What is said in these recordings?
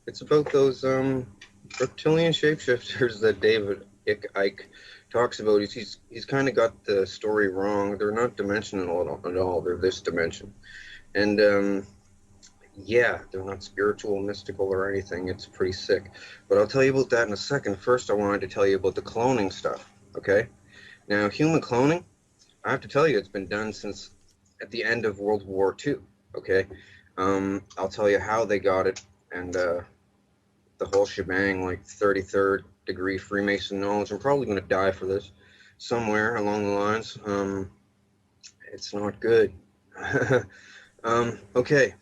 It's about those reptilian shapeshifters that David Icke talks about. He's kind of got the story wrong. They're not dimensional at all. They're this dimension, and yeah, they're not spiritual, mystical, or anything. It's pretty sick. But I'll tell you about that in a second. First, I wanted to tell you about the cloning stuff. Okay, now human cloning. I have to tell you, it's been done since at the end of World War II. Okay, I'll tell you how they got it and the whole shebang, like 33rd degree Freemason knowledge. I'm probably going to die for this somewhere along the lines. It's not good. Okay,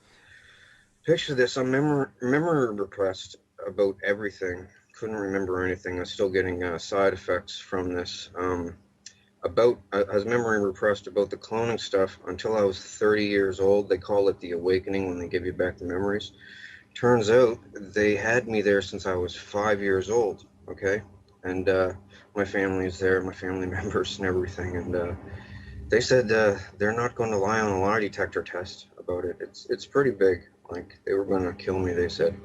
picture this. I'm memory repressed about everything. Couldn't remember anything. I'm still getting side effects from this. I was memory repressed about the cloning stuff until I was 30 years old. They call it the awakening when they give you back the memories. Turns out they had me there since I was 5 years old, okay? And my family is there, my family members and everything. And they said they're not going to lie on a lie detector test about it. It's pretty big. Like, they were going to kill me, they said.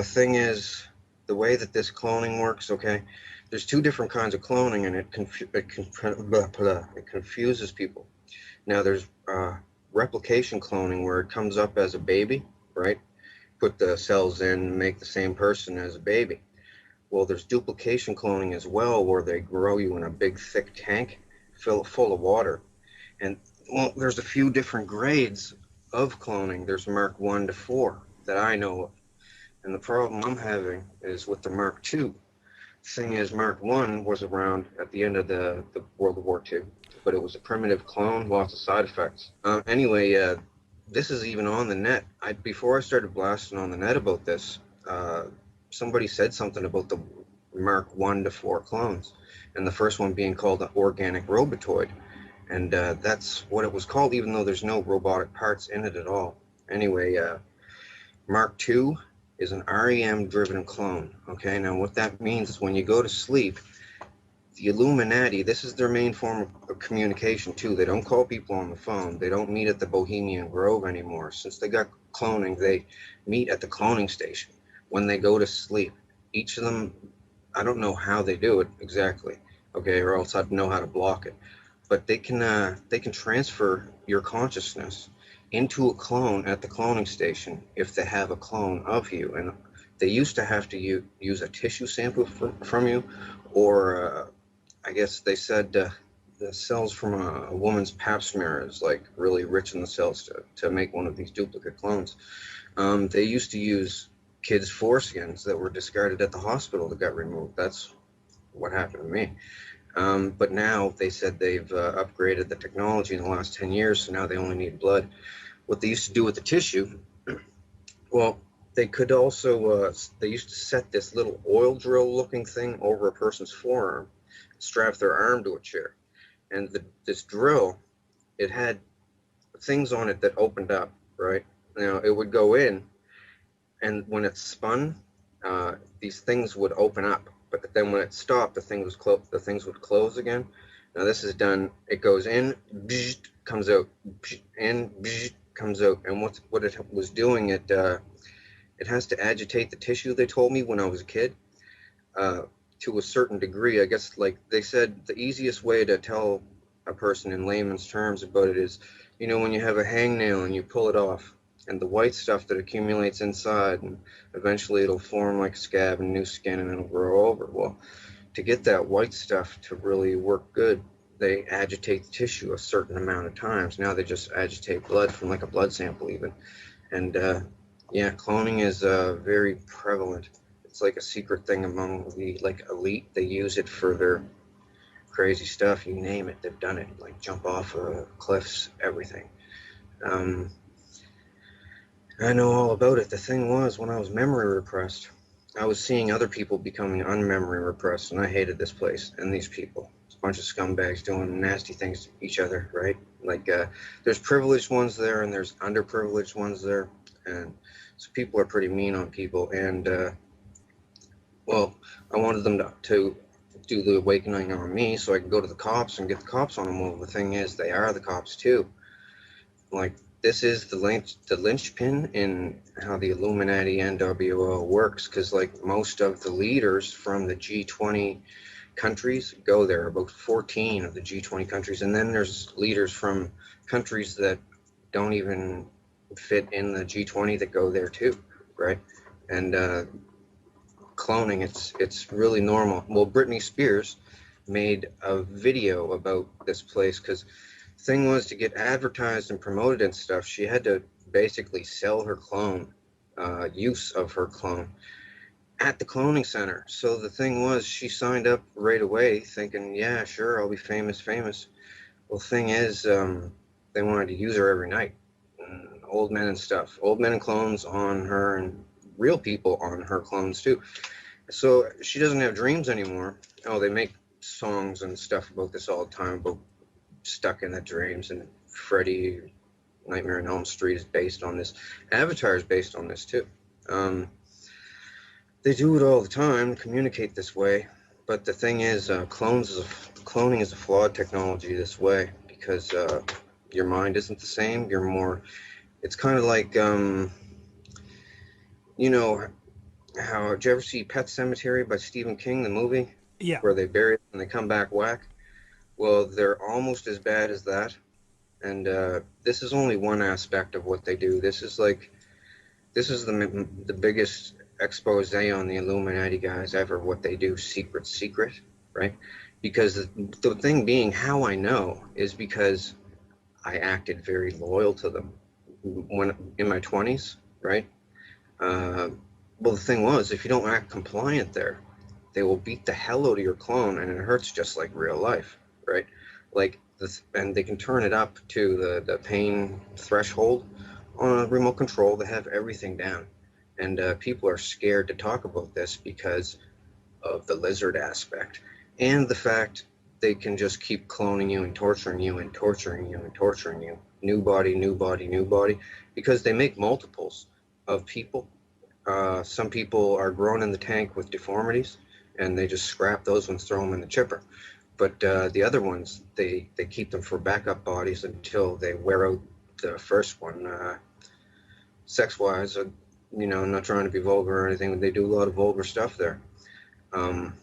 Thing is, the way that this cloning works, okay? There's two different kinds of cloning, and it confuses people. Now, there's replication cloning, where it comes up as a baby, right? Put the cells in, make the same person as a baby. Well, there's duplication cloning as well, where they grow you in a big, thick tank full of water. And, well, there's a few different grades of cloning. There's Mark 1 to 4 that I know of. And the problem I'm having is with the Mark 2. Thing is, Mark 1 was around at the end of the World War II, but it was a primitive clone, lots of side effects. Anyway, this is even on the net. Before I started blasting on the net about this, somebody said something about the Mark 1 to 4 clones, and the first one being called the organic robotoid. And that's what it was called, even though there's no robotic parts in it at all. Anyway, Mark 2 is an REM-driven clone. Okay, now what that means is when you go to sleep, the Illuminati, this is their main form of communication too. They don't call people on the phone. They don't meet at the Bohemian Grove anymore. Since they got cloning, they meet at the cloning station when they go to sleep. Each of them, I don't know how they do it exactly, okay, or else I'd know how to block it. But they can transfer your consciousness into a clone at the cloning station if they have a clone of you. And they used to have to use a tissue sample from you, or I guess they said the cells from a woman's pap smear is like really rich in the cells to make one of these duplicate clones. They used to use kids' foreskins that were discarded at the hospital that got removed. That's what happened to me. But now they said they've upgraded the technology in the last 10 years, so now they only need blood. What they used to do with the tissue, well, they could also, they used to set this little oil drill looking thing over a person's forearm, strap their arm to a chair. And this drill, it had things on it that opened up, right? Now, it would go in, and when it spun, these things would open up. But then when it stopped, the things would close again. Now this is done. It goes in, comes out, in, comes out. And what it was doing, it has to agitate the tissue. They told me when I was a kid, to a certain degree. I guess, like they said, the easiest way to tell a person in layman's terms about it is, when you have a hangnail and you pull it off, and the white stuff that accumulates inside, and eventually it'll form like a scab and new skin, and it'll grow over. Well, to get that white stuff to really work good, they agitate the tissue a certain amount of times. Now they just agitate blood from like a blood sample even. And yeah, cloning is very prevalent. It's like a secret thing among the elite. They use it for their crazy stuff. You name it, they've done it. Like jump off cliffs, everything. I know all about it. The thing was, when I was memory repressed, I was seeing other people becoming unmemory repressed, and I hated this place and these people. It's a bunch of scumbags doing nasty things to each other, right? Like, there's privileged ones there, and there's underprivileged ones there, and so people are pretty mean on people. And well, I wanted them to do the awakening on me, so I could go to the cops and get the cops on them. Well, the thing is, they are the cops too. Like, this is the linchpin in how the Illuminati NWO works, because like most of the leaders from the G20 countries go there, about 14 of the G20 countries, and then there's leaders from countries that don't even fit in the G20 that go there too, right? And cloning, it's really normal. Well, Britney Spears made a video about this place because thing was, to get advertised and promoted and stuff, she had to basically sell her clone, use of her clone at the cloning center. So the thing was, she signed up right away thinking, yeah, sure, I'll be famous. Well, thing is, they wanted to use her every night. Old men and stuff, old men and clones on her, and real people on her clones too. So she doesn't have dreams anymore. Oh, they make songs and stuff about this all the time, about stuck in the dreams, and Freddy Nightmare on Elm Street is based on this. Avatar is based on this too. They do it all the time, communicate this way. But the thing is, cloning is a flawed technology this way, because your mind isn't the same. You're more. It's kind of like, you know, how, did you ever see Pet Cemetery by Stephen King, the movie, Yeah. where they bury it and they come back whack? Well, they're almost as bad as that. And this is only one aspect of what they do. This is the biggest expose on the Illuminati guys ever. What they do, secret, right? Because the thing being, how I know is because I acted very loyal to them when in my 20s, right? Uh, well, the thing was, if you don't act compliant there, they will beat the hell out of your clone, and it hurts just like real life, right? Like this, and they can turn it up to the pain threshold on a remote control. They have everything down, and people are scared to talk about this because of the lizard aspect and the fact they can just keep cloning you and torturing you and torturing you and torturing you. New body, new body, new body, because they make multiples of people. Some people are grown in the tank with deformities, and they just scrap those ones, throw them in the chipper. But the other ones, they keep them for backup bodies until they wear out the first one. Sex-wise, I'm not trying to be vulgar or anything, but they do a lot of vulgar stuff there. Um,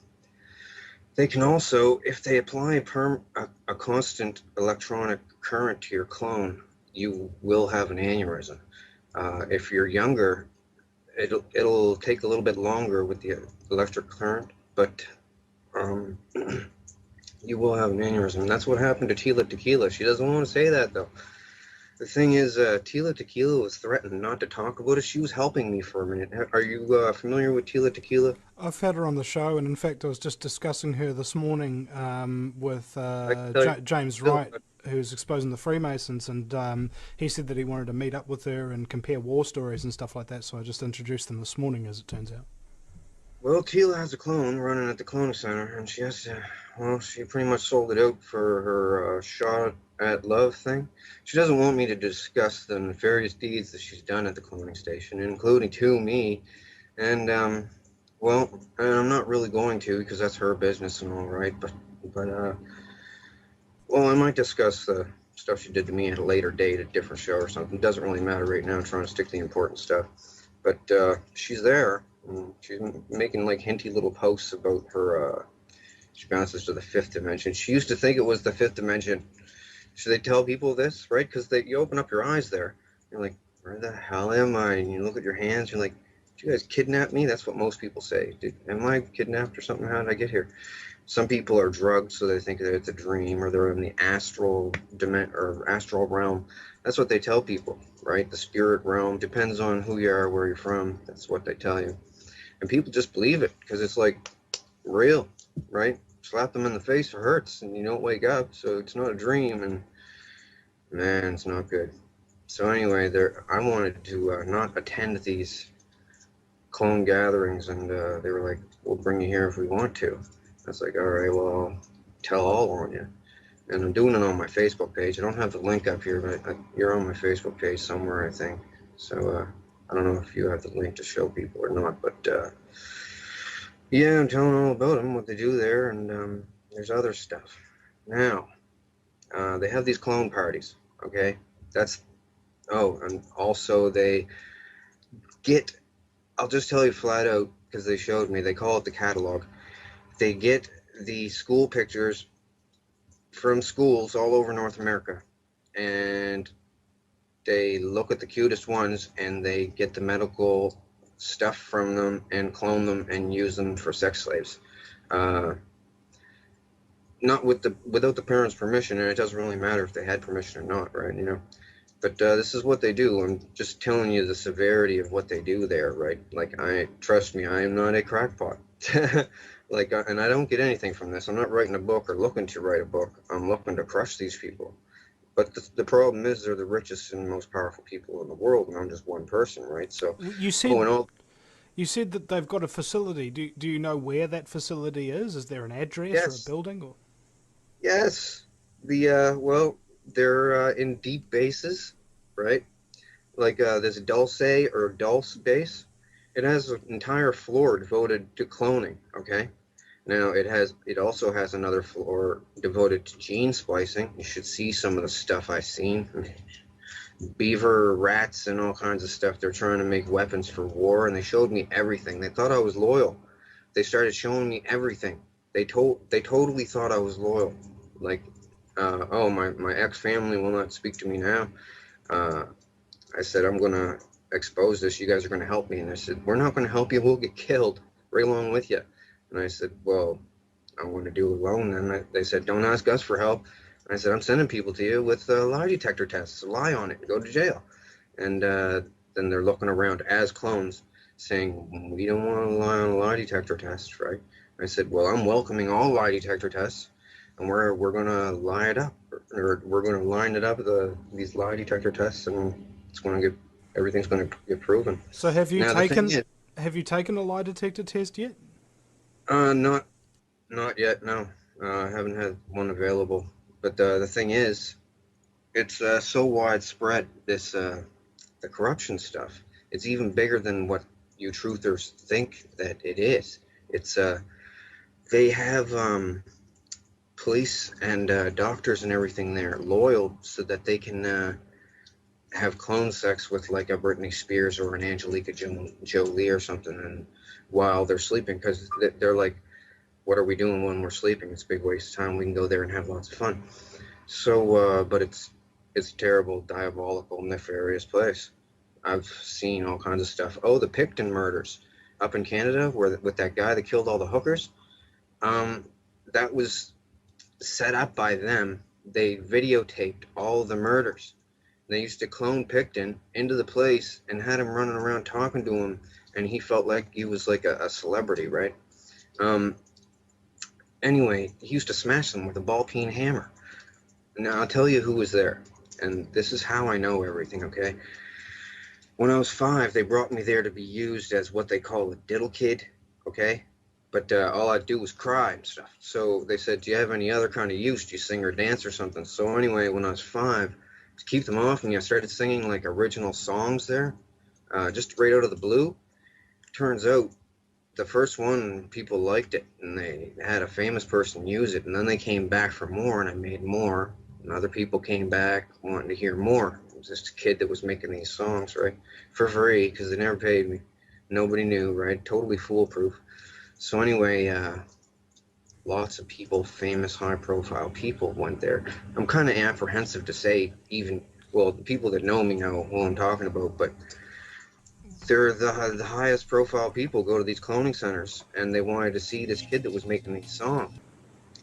they can also, if they apply a constant electronic current to your clone, you will have an aneurysm. If you're younger, it'll take a little bit longer with the electric current, but um, you will have an aneurysm. And that's what happened to Tila Tequila. She doesn't want to say that though. The thing is, Tila Tequila was threatened not to talk about it. She was helping me for a minute. Are you familiar with Tila Tequila? I've had her on the show, and in fact, I was just discussing her this morning with I can tell you. James Wright, who's exposing the Freemasons, and he said that he wanted to meet up with her and compare war stories and stuff like that. So I just introduced them this morning, as it turns out. Well, Tila has a clone running at the clone center, and she has to. Well, she pretty much sold it out for her shot at love thing. She doesn't want me to discuss the nefarious deeds that she's done at the cloning station, including to me. And well, and I'm not really going to, because that's her business and all right. But well, I might discuss the stuff she did to me at a later date, a different show or something. It doesn't really matter right now. I'm trying to stick to the important stuff. But she's there. And she's making like hinty little posts about her. She bounces to the fifth dimension. She used to think it was the fifth dimension. Should they tell people this, right? Because you open up your eyes there. You're like, where the hell am I? And you look at your hands. You're like, did you guys kidnap me? That's what most people say. Am I kidnapped or something? How did I get here? Some people are drugged, so they think that it's a dream, or they're in the astral realm. That's what they tell people, right? The spirit realm depends on who you are, where you're from. That's what they tell you, and people just believe it because it's like real, right? Slap them in the face, it hurts, and you don't wake up, so it's not a dream, and man, it's not good. So anyway, I wanted to not attend these clone gatherings, and they were like, "We'll bring you here if we want to." I was like, "All right, well, I'll tell all on you." And I'm doing it on my Facebook page. I don't have the link up here, but you're on my Facebook page somewhere, I think. So I don't know if you have the link to show people or not, but yeah, I'm telling all about them, what they do there, and there's other stuff. Now, they have these clone parties, okay? That's Oh, and also they get, I'll just tell you flat out, because they showed me, they call it the catalog. They get the school pictures from schools all over North America, and they look at the cutest ones and they get the medical stuff from them and clone them and use them for sex slaves. Uh, Not without the parents' permission, and it doesn't really matter if they had permission or not, right? But this is what they do. I'm just telling you the severity of what they do there, right? Like, I trust me, I am not a crackpot. Like, and I don't get anything from this. I'm not writing a book or looking to write a book. I'm looking to crush these people. But the problem is they're the richest and most powerful people in the world, and I'm just one person, right? So, You oh, and said all, you said that they've got a facility. Do you know where that facility is? Is there an address or a yes, building? Or yes. Well, they're in deep bases, right? Like this Dulce or Dulce base. It has an entire floor devoted to cloning. Okay. Now it also has another floor devoted to gene splicing. You should see some of the stuff I've seen. Beaver, rats, and all kinds of stuff. They're trying to make weapons for war, and they showed me everything. They thought I was loyal. They started showing me everything. They totally thought I was loyal. Like, oh, my ex family will not speak to me now. Uh, I said, I'm gonna expose this. You guys are gonna help me. And they said, we're not gonna help you. We'll get killed right along with you. And I said, well, I'm gonna do it alone. And they said, don't ask us for help. And I said, I'm sending people to you with lie detector tests. Lie on it and go to jail. And then they're looking around as clones, saying, we don't want to lie on a lie detector test, right? I said, well, I'm welcoming all lie detector tests, and we're gonna lie it up, or we're gonna line it up these lie detector tests, and it's gonna get everything's gonna get proven. so Now the thing is, have you taken a lie detector test yet? not yet, no. I haven't had one available. But the thing is, it's so widespread. The corruption stuff. It's even bigger than what you truthers think that it is. It's they have police and doctors and everything there loyal so that they can have clone sex with like a Britney Spears or an Jolie or something, and while they're sleeping, because they're like, what are we doing when we're sleeping? It's a big waste of time. We can go there and have lots of fun. So, but it's a terrible, diabolical, nefarious place. I've seen all kinds of stuff. Oh, the Picton murders up in Canada, where with that guy that killed all the hookers. Um, that was set up by them. They videotaped all the murders. They used to clone Picton into the place and had him running around talking to him, and he felt like he was like a celebrity, right? Um, anyway, he used to smash them with a ball peen hammer. Now I'll tell you who was there, and this is how I know everything. Okay, when I was 5, they brought me there to be used as what they call a diddle kid, okay? But all I'd do was cry and stuff. So they said, do you have any other kind of use? Do you sing or dance or something? So anyway, when I was 5, to keep them off me, I started singing like original songs there, just right out of the blue. Turns out the first one, people liked it, and they had a famous person use it, and then they came back for more, and I made more, and other people came back wanting to hear more. It was just a kid that was making these songs, right, for free, because they never paid me. Nobody knew, right? Totally foolproof. So anyway, lots of people, famous, high-profile people went there. I'm kind of apprehensive to say even, well, the people that know me know who I'm talking about, but they're the highest profile people go to these cloning centers, and they wanted to see this kid that was making these songs.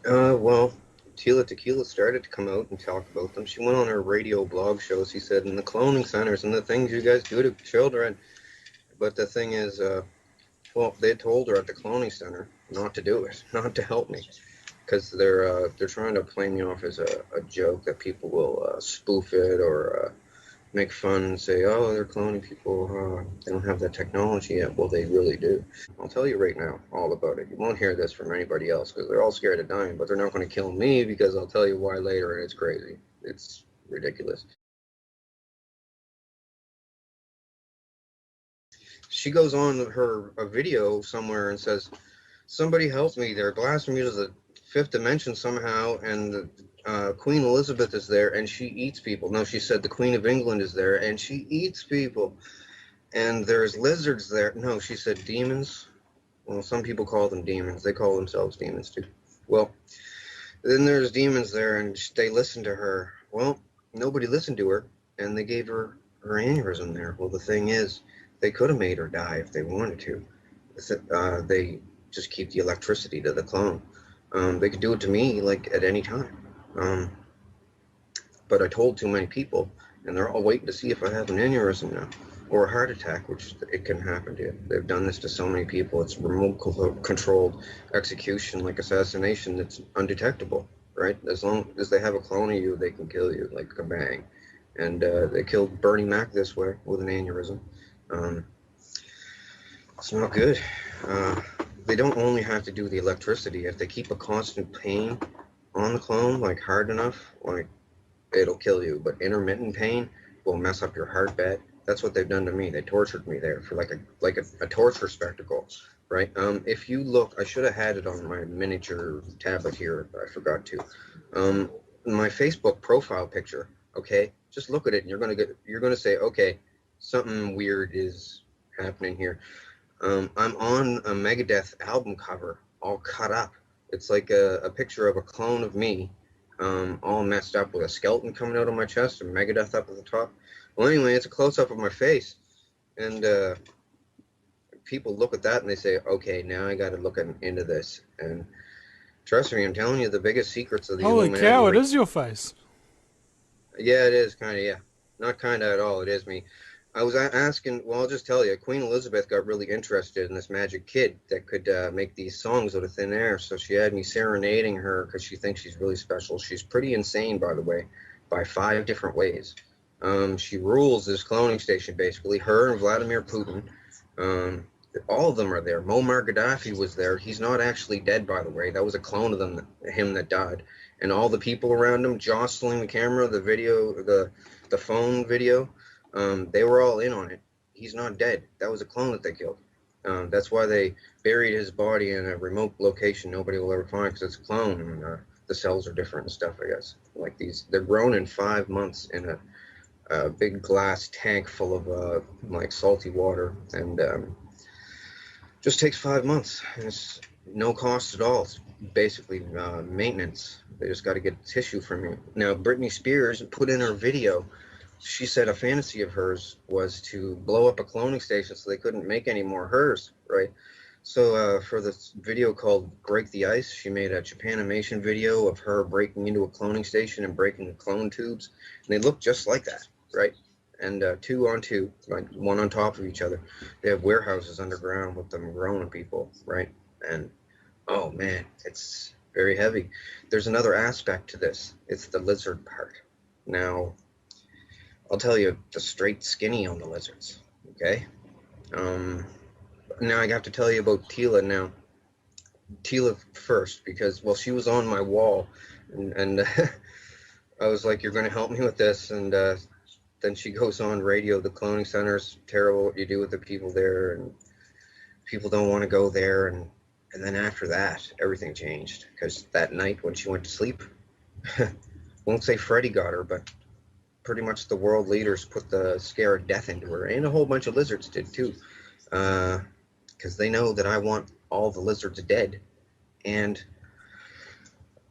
Well, Tila Tequila started to come out and talk about them. She went on her radio blog shows. She said, in the cloning centers and the things you guys do to children. But the thing is, well, they told her at the cloning center not to do it, not to help me, because they're trying to play me off as a joke that people will spoof it or make fun and say, oh, they're cloning people. They don't have that technology yet. Well, they really do. I'll tell you right now all about it. You won't hear this from anybody else because they're all scared of dying, but they're not going to kill me because I'll tell you why later, and it's crazy. It's ridiculous. She goes on her a video somewhere and says, somebody help me. They're blasting me to the fifth dimension somehow, and Queen Elizabeth is there, and she eats people. No, she said the Queen of England is there, and she eats people. And there's lizards there. No, she said demons. Well, some people call them demons. They call themselves demons too. Well, then there's demons there, and they listen to her. Well, nobody listened to her, and they gave her aneurysm there. Well, the thing is, they could have made her die if they wanted to. They just keep the electricity to the clone. They could do it to me like at any time. Um, but I told too many people, and they're all waiting to see if I have an aneurysm now or a heart attack, which it can happen to. They've done this to so many people. It's remote controlled execution, like assassination. That's undetectable, right? As long as they have a clone of you, they can kill you like a bang. And they killed Bernie Mac this way with an aneurysm. Um, it's not good. Uh, they don't only have to do the electricity. If they keep a constant pain on the clone, like hard enough, like it'll kill you. But intermittent pain will mess up your heart bed. That's what they've done to me. They tortured me there for like a torture spectacle, right? If you look, I should have had it on my miniature tablet here. I forgot to. My Facebook profile picture. Okay, just look at it, and you're gonna say, okay, something weird is happening here. I'm on a Megadeth album cover, all cut up. It's like a picture of a clone of me, all messed up with a skeleton coming out of my chest and Megadeth up at the top. Well, anyway, it's a close-up of my face, and people look at that and they say, okay, now I got to look into this. And trust me, I'm telling you, the biggest secrets of the Holy Illuminati cow! It right. is your face. Yeah, it is kind of, yeah. Not kind of at all. It is me. I was asking, well, I'll just tell you, Queen Elizabeth got really interested in this magic kid that could make these songs out of thin air. So she had me serenading her because she thinks she's really special. She's pretty insane, by the way, by 5 different ways. She rules this cloning station, basically. Her and Vladimir Putin. Um, all of them are there. Muammar Gaddafi was there. He's not actually dead, by the way. That was a clone of him that died. And all the people around him jostling the camera, the video, the phone video, they were all in on it. He's not dead. That was a clone that they killed. That's why they buried his body in a remote location nobody will ever find, because it's a clone, and the cells are different and stuff, I guess. Like they're grown in 5 months in a big glass tank full of like salty water, and just takes 5 months. And it's no cost at all. It's basically maintenance. They just got to get tissue from you. Now, Britney Spears put in her video. She said a fantasy of hers was to blow up a cloning station so they couldn't make any more hers, right? So for this video called Break the Ice, she made a Japanimation video of her breaking into a cloning station and breaking the clone tubes. And they look just like that, right? And 2 on 2, like one on top of each other. They have warehouses underground with them growing people, right? And oh man, it's very heavy. There's another aspect to this. It's the lizard part. Now, I'll tell you the straight skinny on the lizards, okay? Now I have to tell you about Tila now. Tila first, because, well, she was on my wall, and I was like, you're going to help me with this, and then she goes on radio, the cloning center's terrible, what you do with the people there, and people don't want to go there, and then after that, everything changed, because that night when she went to sleep, won't say Freddy got her, but pretty much the world leaders put the scare of death into her, and a whole bunch of lizards did too, because they know that I want all the lizards dead, and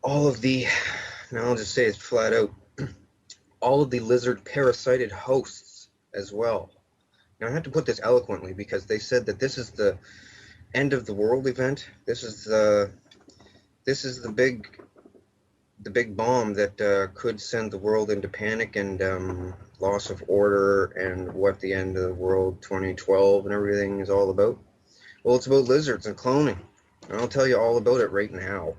all of the, now I'll just say it flat out, all of the lizard parasited hosts as well. Now I have to put this eloquently because they said that this is the end of the world event. This is the big bomb that could send the world into panic and loss of order, and what the end of the world 2012 and everything is all about. Well, it's about lizards and cloning. And I'll tell you all about it right now.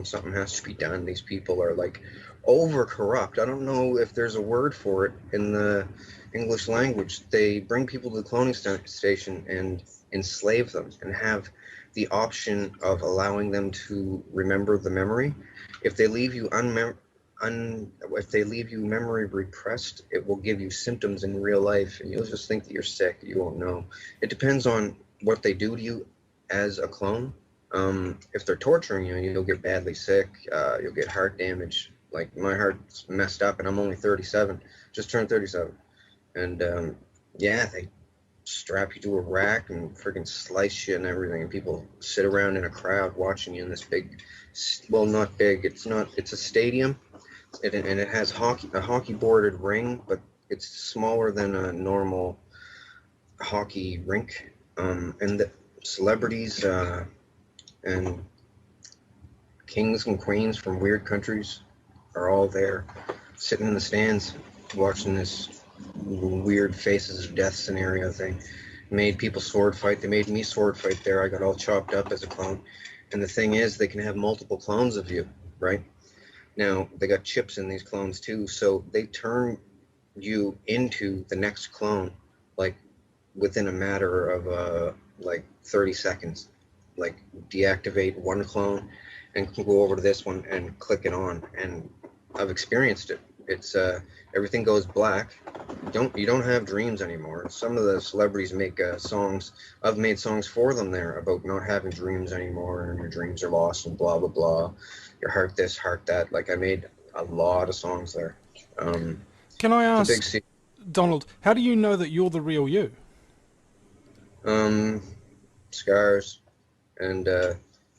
Something has to be done. These people are like over corrupt. I don't know if there's a word for it in the English language. They bring people to the cloning station and enslave them and have the option of allowing them to remember the memory. If they leave you if they leave you memory repressed, it will give you symptoms in real life, and you'll just think that you're sick. You won't know. It depends on what they do to you as a clone. If they're torturing you, you'll get badly sick. You'll get heart damage. Like my heart's messed up, and I'm only 37, just turned 37, and yeah, they strap you to a rack and freaking slice you and everything, and people sit around in a crowd watching you in this big, well, not big. It's not. It's a stadium, and it has a hockey boarded ring, but it's smaller than a normal hockey rink. And the celebrities and kings and queens from weird countries are all there, sitting in the stands, watching this weird faces of death scenario thing. Made people sword fight. They made me sword fight there. I got all chopped up as a clone. And the thing is, they can have multiple clones of you, right? Now, they got chips in these clones too, so they turn you into the next clone, like within a matter of like 30 seconds. Like deactivate one clone and go over to this one and click it on. And I've experienced it. It's everything goes black. You don't have dreams anymore. Some of the celebrities make songs. I've made songs for them there about not having dreams anymore, and your dreams are lost and blah blah blah. Your heart this, heart that. Like I made a lot of songs there. Um, Can I it's a big ask, secret. Donald, how do you know that you're the real you? Um, Scars and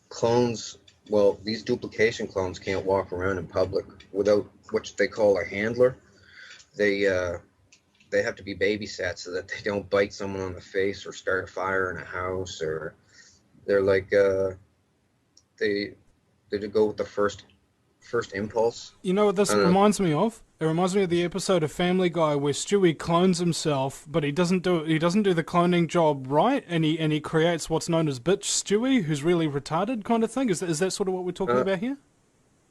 clones. Well, these duplication clones can't walk around in public without what they call a handler. They uh, they have to be babysat so that they don't bite someone on the face or start a fire in a house, or they're like they they go with the first impulse. You know what I this don't know. reminds me of? It reminds me of the episode of Family Guy where Stewie clones himself, but he doesn't do the cloning job right, and he creates what's known as bitch Stewie, who's really retarded kind of thing. Is that sort of what we're talking Uh, about here?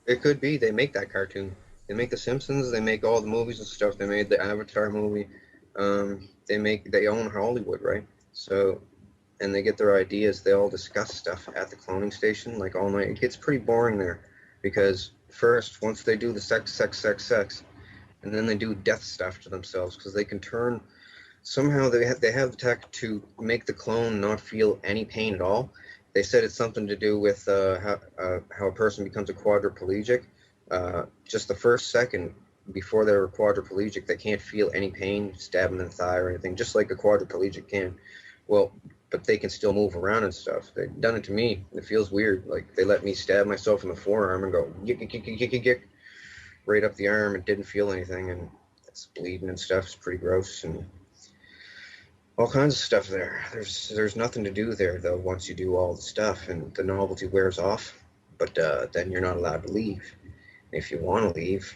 it could be they make that cartoon. They make The Simpsons. They make all the movies and stuff. They made the Avatar movie. They own Hollywood, right? So and they get their ideas. They all discuss stuff at the cloning station like all night. It gets pretty boring there because first, once they do the sex, and then they do death stuff to themselves because they can turn. Somehow they have the tech to make the clone not feel any pain at all. They said it's something to do with how a person becomes a quadriplegic. Just the first second before they're quadriplegic, they can't feel any pain, stabbing in the thigh or anything, just like a quadriplegic can. Well, but they can still move around and stuff. They've done it to me. It feels weird. Like they let me stab myself in the forearm and go yick, yick, yick, yick, yick, yick, right up the arm and didn't feel anything, and it's bleeding and stuff. It's pretty gross and all kinds of stuff there. There's nothing to do there though once you do all the stuff and the novelty wears off. But then you're not allowed to leave. If you want to leave,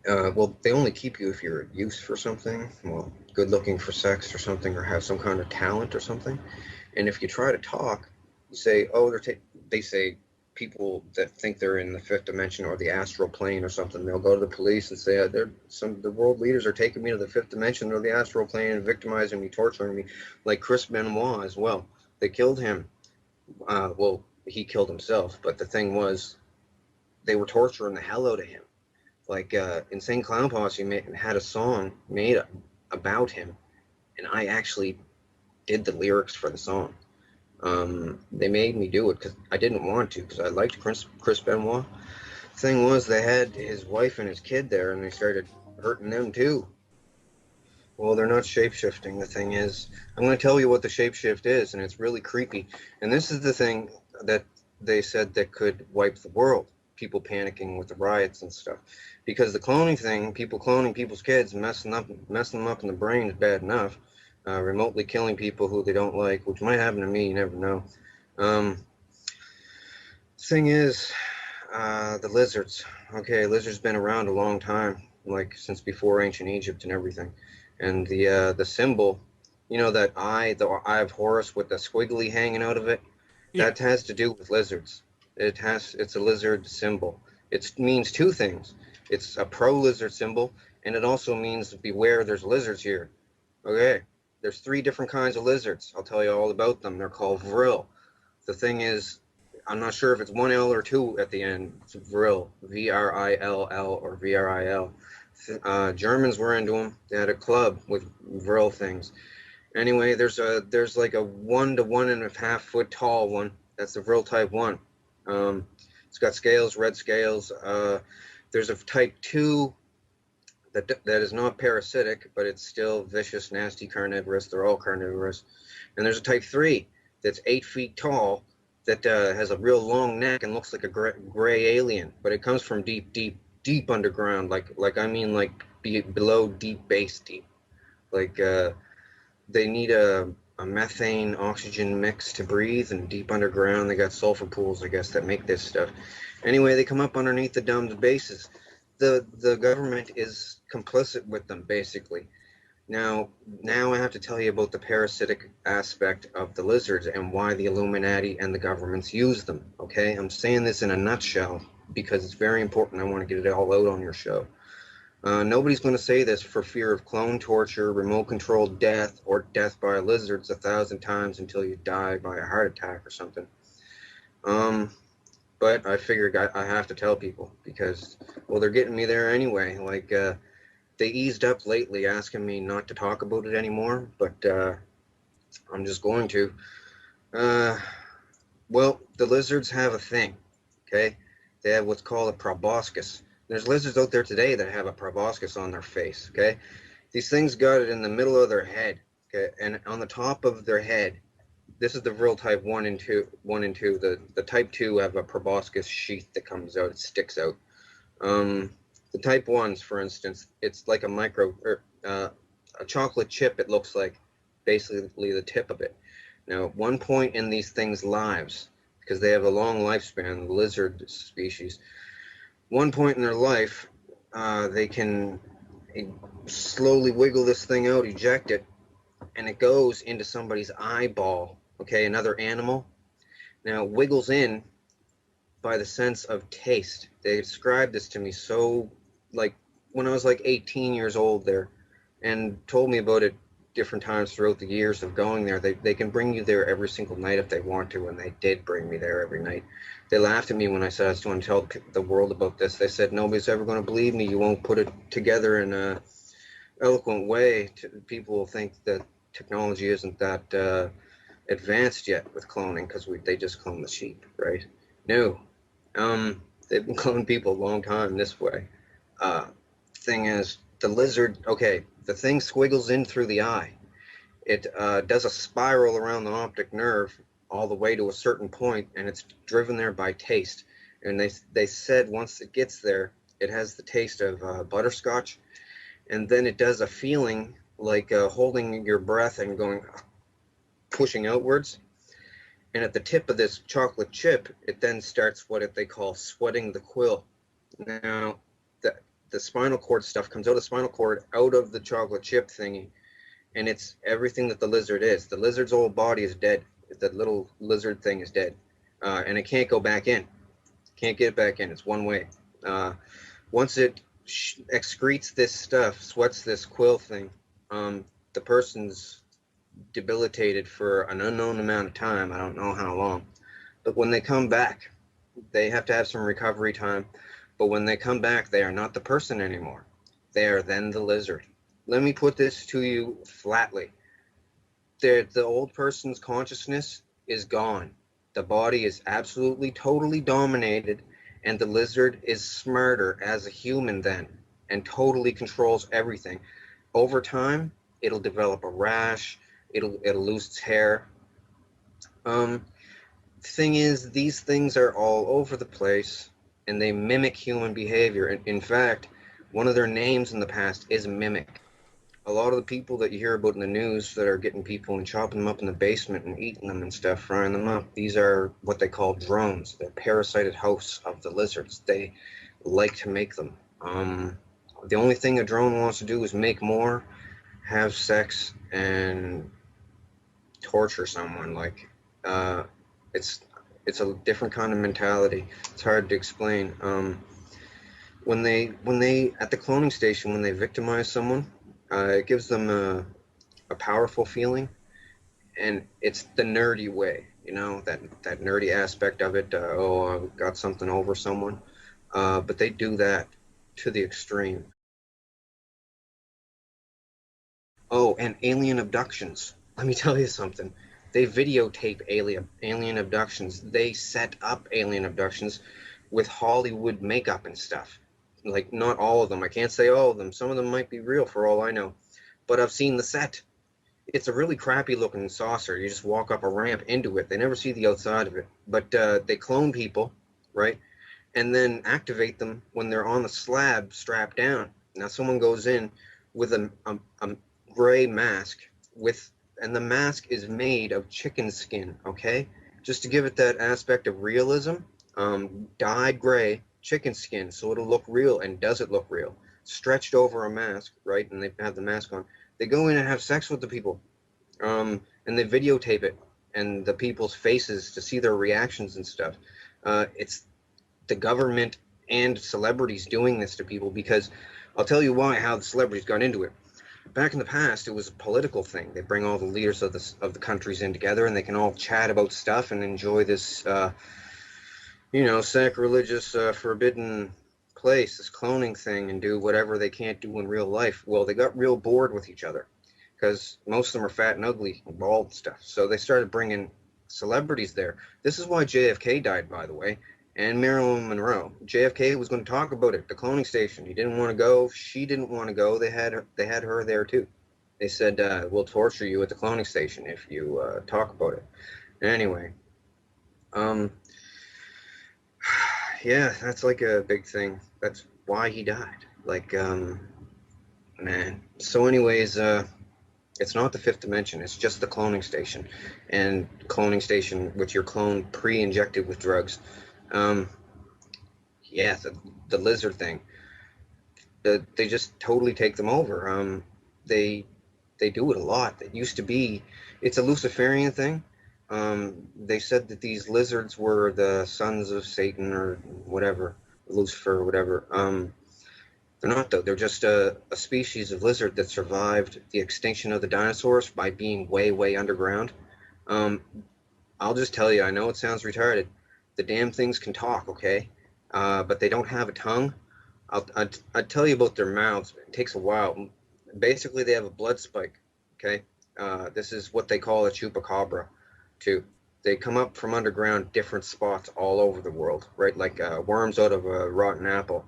well, they only keep you if you're of use for something. Well, good looking for sex or something, or have some kind of talent or something. And if you try to talk, you say, "Oh, they say people that think they're in the fifth dimension or the astral plane or something. They'll go to the police and say, the world leaders are taking me to the fifth dimension or the astral plane and victimizing me, torturing me, like Chris Benoit as well. They killed him. Well, he killed himself, but the thing was, they were torturing the hell out of him. Like Insane Clown Posse had a song made about him, and I actually did the lyrics for the song. They made me do it because I didn't want to, because I liked Chris Benoit. Thing was, they had his wife and his kid there, and they started hurting them too. Well, they're not shapeshifting. The thing is, I'm going to tell you what the shapeshift is, and it's really creepy. And this is the thing that they said that could wipe the world. People panicking with the riots and stuff, because the cloning thing, people cloning people's kids, messing them up in the brain is bad enough. Remotely killing people who they don't like, which might happen to me. You never know. Um, Thing is, the lizards. Okay, lizards been around a long time, like since before ancient Egypt and everything. And the symbol, that the eye of Horus with the squiggly hanging out of it, Yeah. that has to do with lizards. It's a lizard symbol. It means two things. It's a pro lizard symbol, and it also means beware, there's lizards here. Okay, there's three different kinds of lizards. I'll tell you all about them. They're called vril. The thing is, I'm not sure if it's one L or two at the end. It's vril, Vrill, or Vril. Germans were into them. They had a club with vril things. Anyway, there's like a 1 to 1.5 foot tall one, That's the Vril type 1. It's got scales, red scales. There's a type 2 that is not parasitic, but it's still vicious, nasty, carnivorous. They're all carnivorous. And there's a type 3 that's 8 feet tall that has a real long neck and looks like a gray alien, but it comes from deep, deep, deep underground. Like I mean, like below deep base deep. Like they need a methane oxygen mix to breathe, and deep underground they got sulfur pools, I guess, that make this stuff. Anyway, they come up underneath the domed bases. The government is complicit with them, basically. Now I have to tell you about the parasitic aspect of the lizards and why the Illuminati and the governments use them. Okay, I'm saying this in a nutshell because it's very important. I want to get it all out on your show. Nobody's going to say this for fear of clone torture, remote controlled death, or death by lizards 1,000 times until you die by a heart attack or something. Um, but I figured I have to tell people because, well, they're getting me there anyway. Like, they eased up lately, asking me not to talk about it anymore, but I'm just going to. Uh, well, the lizards have a thing, okay? They have what's called a proboscis. There's lizards out there today that have a proboscis on their face, okay? These things got it in the middle of their head, okay? And on the top of their head, this is the real type 1 and 2. 1 and 2. The type 2 have a proboscis sheath that comes out. It sticks out. Um, the type 1s, for instance, it's like a a chocolate chip. It looks like basically the tip of it. Now, at one point in these things' lives, because they have a long lifespan, the lizard species, one point in their life, they can slowly wiggle this thing out, eject it, and it goes into somebody's eyeball, okay, another animal. Now, it wiggles in by the sense of taste. They described this to me so, like, when I was like 18 years old there, and told me about it different times throughout the years of going there. They can bring you there every single night if they want to, and they did bring me there every night. They laughed at me when I said I was going to tell the world about this. They said, nobody's ever going to believe me. You won't put it together in a eloquent way. People will think that technology isn't that advanced yet with cloning because they just clone the sheep, right? No. They've been cloning people a long time this way. Uh, thing is, the lizard, okay, the thing squiggles in through the eye. It does a spiral around the optic nerve all the way to a certain point, and it's driven there by taste. And they said once it gets there, it has the taste of butterscotch, and then it does a feeling like holding your breath and going, pushing outwards. And at the tip of this chocolate chip, it then starts they call sweating the quill. Now, the spinal cord stuff comes out of the spinal cord, out of the chocolate chip thingy, and it's everything that the lizard is. The lizard's whole body is dead. The little lizard thing is dead, and it can't go back in. Can't get back in. It's one way. Once it excretes this stuff, sweats this quill thing, the person's debilitated for an unknown amount of time. I don't know how long. But when they come back, they have to have some recovery time. But when they come back, they are not the person anymore. They are then the lizard. Let me put this to you flatly. The old person's consciousness is gone. The body is absolutely, totally dominated, and the lizard is smarter as a human then and totally controls everything. Over time, it'll develop a rash. It'll lose its hair. Thing is, these things are all over the place, and they mimic human behavior. In fact, one of their names in the past is mimic. A lot of the people that you hear about in the news that are getting people and chopping them up in the basement and eating them and stuff, frying them up, these are what they call drones. They're parasited hosts of the lizards. They like to make them. The only thing a drone wants to do is make more, have sex, and torture someone. Like, it's it's a different kind of mentality. It's hard to explain. When they at the cloning station, when they victimize someone, it gives them a powerful feeling, and it's the nerdy way, that nerdy aspect of it. Oh, I've got something over someone, but they do that to the extreme. Oh, and alien abductions. Let me tell you something. They videotape alien abductions. They set up alien abductions with Hollywood makeup and stuff. Like, not all of them. I can't say all of them. Some of them might be real for all I know. But I've seen the set. It's a really crappy looking saucer. You just walk up a ramp into it. They never see the outside of it. But they clone people, right? And then activate them when they're on the slab strapped down. Now someone goes in with a gray mask with, and the mask is made of chicken skin, okay? Just to give it that aspect of realism, dyed gray chicken skin, so it'll look real. And does it look real? Stretched over a mask, right? And they have the mask on. They go in and have sex with the people, and they videotape it and the people's faces to see their reactions and stuff. It's the government and celebrities doing this to people, because I'll tell you why, how the celebrities got into it. Back in the past, it was a political thing. They bring all the leaders of the countries in together, and they can all chat about stuff and enjoy this, sacrilegious, forbidden place, this cloning thing, and do whatever they can't do in real life. Well, they got real bored with each other because most of them are fat and ugly and bald and stuff. So they started bringing celebrities there. This is why JFK died, by the way, and Marilyn Monroe. JFK was going to talk about it, the cloning station. He didn't want to go. She didn't want to go. They had her there too. They said, we'll torture you at the cloning station if you talk about it. Anyway, yeah, that's like a big thing. That's why he died. Like, man. So anyways, it's not the fifth dimension. It's just the cloning station. And cloning station with your clone pre-injected with drugs. Yeah, the lizard thing. They just totally take them over. They do it a lot. It used to be, it's a Luciferian thing. They said that these lizards were the sons of Satan or whatever, Lucifer or whatever. They're not, though. They're just a species of lizard that survived the extinction of the dinosaurs by being way, way underground. I'll just tell you, I know it sounds retarded. The damn things can talk, okay? But they don't have a tongue. I'll tell you about their mouths. It takes a while. Basically, they have a blood spike, okay? This is what they call a chupacabra, too. They come up from underground different spots all over the world, right? Like worms out of a rotten apple,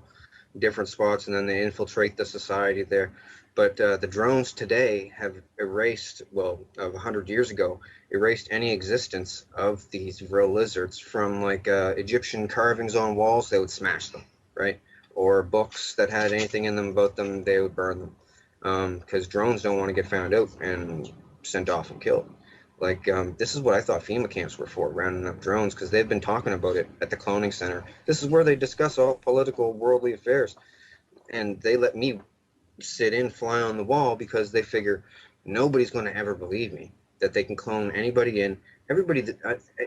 different spots, and then they infiltrate the society there. But the drones today have erased, well, of 100 years ago, erased any existence of these real lizards from, like, Egyptian carvings on walls. They would smash them, right? Or books that had anything in them about them, they would burn them, because drones don't want to get found out and sent off and killed. Like, this is what I thought FEMA camps were for, rounding up drones, because they've been talking about it at the cloning center. This is where they discuss all political, worldly affairs, and they let me sit in, fly on the wall, because they figure nobody's going to ever believe me that they can clone anybody in. Everybody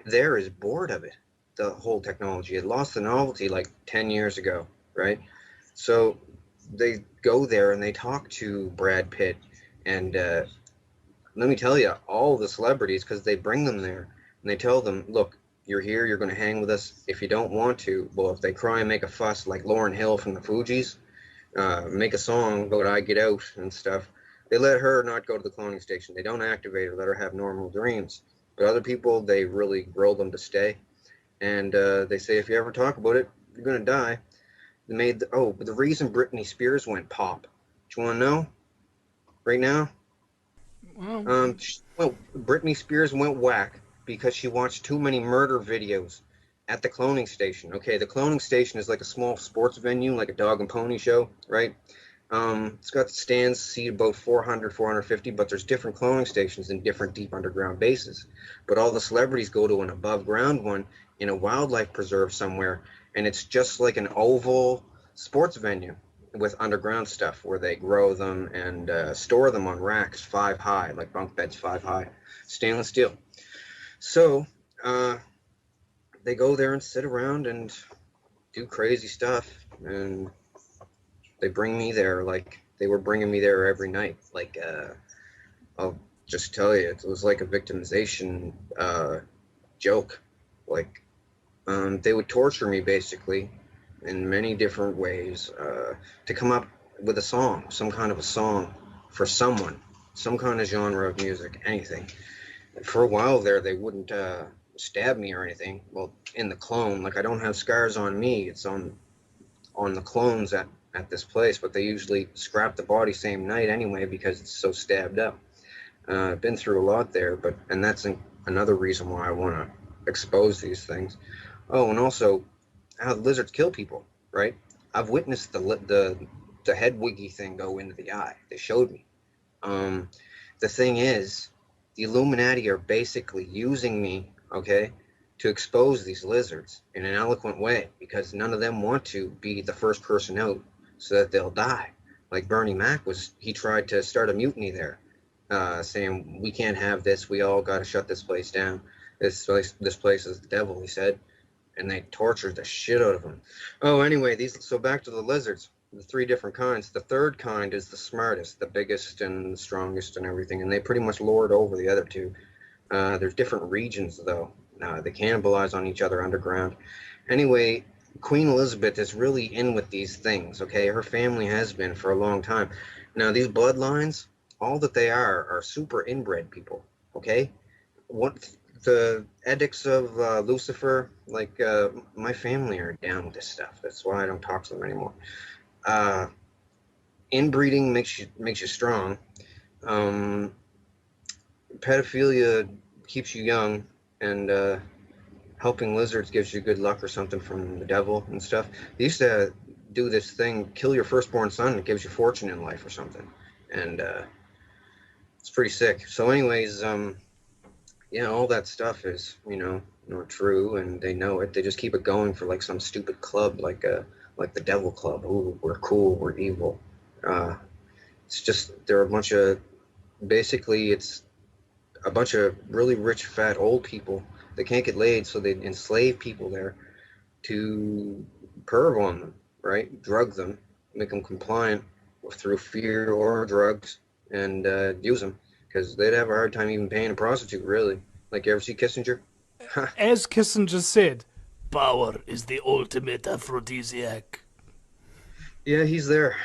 there is bored of it, the whole technology. It lost the novelty like 10 years ago, right? So they go there and they talk to Brad Pitt and let me tell you, all the celebrities, because they bring them there and they tell them, look, you're here, you're going to hang with us. If you don't want to, well, if they cry and make a fuss like Lauryn Hill from the Fugees, make a song about I Get Out and stuff, they let her not go to the cloning station. They don't activate her, let her have normal dreams. But other people, they really grill them to stay. And they say, if you ever talk about it, you're going to die. They made the reason Britney Spears went pop. Do you want to know? Right now? Well, Well, Britney Spears went whack because she watched too many murder videos at the cloning station. Okay, the cloning station is like a small sports venue, like a dog and pony show, right? It's got stands, seat about 400, 450, but there's different cloning stations in different deep underground bases. But all the celebrities go to an above ground one in a wildlife preserve somewhere, and it's just like an oval sports venue with underground stuff where they grow them and store them on racks 5 high, like bunk beds 5 high, stainless steel. So they go there and sit around and do crazy stuff, and they bring me there like they were bringing me there every night. Like, I'll just tell you, it was like a victimization joke. Like, they would torture me basically in many different ways to come up with a song, some kind of a song for someone, some kind of genre of music, anything. For a while there, they wouldn't stab me or anything. Well, in the clone, like I don't have scars on me. It's on the clones at this place, but they usually scrap the body same night anyway because it's so stabbed up. I've been through a lot there, but and that's another reason why I want to expose these things. Oh, and also how the lizards kill people, right? I've witnessed the head wiggy thing go into the eye. They showed me. Um, the thing is, the Illuminati are basically using me, okay, to expose these lizards in an eloquent way because none of them want to be the first person out so that they'll die. Like Bernie Mac was, he tried to start a mutiny there, saying we can't have this. We all got to shut this place down. This place is the devil, he said, and they tortured the shit out of him. Oh, anyway, these. So back to the lizards. The three different kinds. The third kind is the smartest, the biggest, and the strongest, and everything. And they pretty much lord over the other two. There's different regions though. They cannibalize on each other underground. Anyway, Queen Elizabeth is really in with these things. Okay, her family has been for a long time. Now these bloodlines, all that they are super inbred people. Okay, what the edicts of Lucifer, like my family are down with this stuff. That's why I don't talk to them anymore. Uh, Inbreeding makes you strong. Um, Pedophilia keeps you young, and helping lizards gives you good luck or something from the devil and stuff. They used to do this thing: kill your firstborn son, and it gives you fortune in life or something, and it's pretty sick. So, anyways, yeah, all that stuff is, not true, and they know it. They just keep it going for like some stupid club, like the Devil Club. Ooh, we're cool, we're evil. Uh, it's just they're a bunch of basically it's a bunch of really rich, fat, old people that can't get laid, so they enslave people there to perv on them, right? Drug them, make them compliant through fear or drugs, and use them because they'd have a hard time even paying a prostitute, really. Like, you ever see Kissinger? As Kissinger said, power is the ultimate aphrodisiac. Yeah, he's there.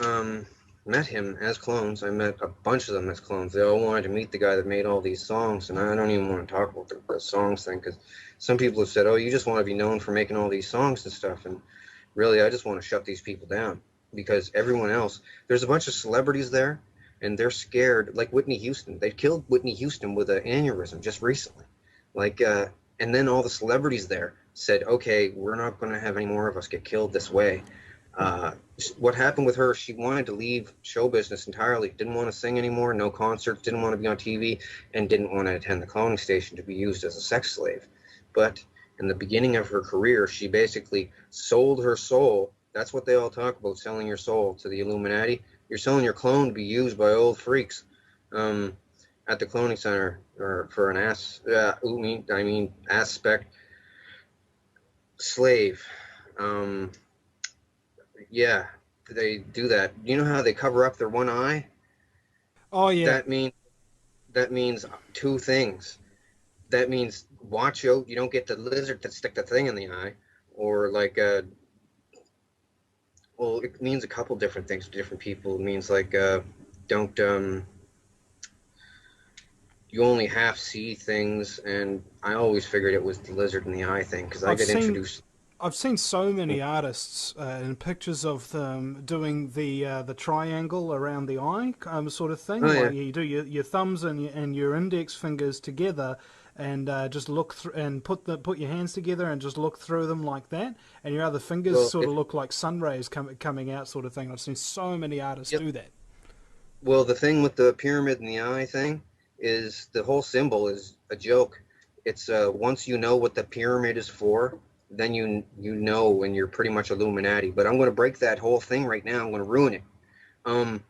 Um, Met him as clones. I met a bunch of them as clones. They all wanted to meet the guy that made all these songs, and I don't even want to talk about the songs thing because some people have said, "Oh, you just want to be known for making all these songs and stuff," and really, I just want to shut these people down because everyone else. There's a bunch of celebrities there, and they're scared. Like Whitney Houston, they killed Whitney Houston with an aneurysm just recently. Like, and then all the celebrities there said, "Okay, we're not going to have any more of us get killed this way." Uh, what happened with her? She wanted to leave show business entirely. Didn't want to sing anymore. No concerts. Didn't want to be on TV, and didn't want to attend the cloning station to be used as a sex slave. But in the beginning of her career, she basically sold her soul. That's what they all talk about: selling your soul to the Illuminati. You're selling your clone to be used by old freaks um, at the cloning center, or for an aspect slave. Um, Yeah, they do that. You know how they cover up their one eye? Oh yeah, That mean that means two things. That means watch out you don't get the lizard to stick the thing in the eye, or like well, it means a couple different things to different people. It means like don't you only half see things, and I always figured it was the lizard in the eye thing because I I've get seen introduced. I've seen so many artists and pictures of them doing the triangle around the eye sort of thing. Oh yeah, Like you do your thumbs and your index fingers together, and just look through and put your hands together and just look through them like that. And your other fingers well sort of if look like sun rays coming out, sort of thing. I've seen so many artists yep. do that. Well, the thing with the pyramid in the eye thing is the whole symbol is a joke. It's once you know what the pyramid is for, then you know when you're pretty much Illuminati. But I'm going to break that whole thing right now. I'm going to ruin it. Um,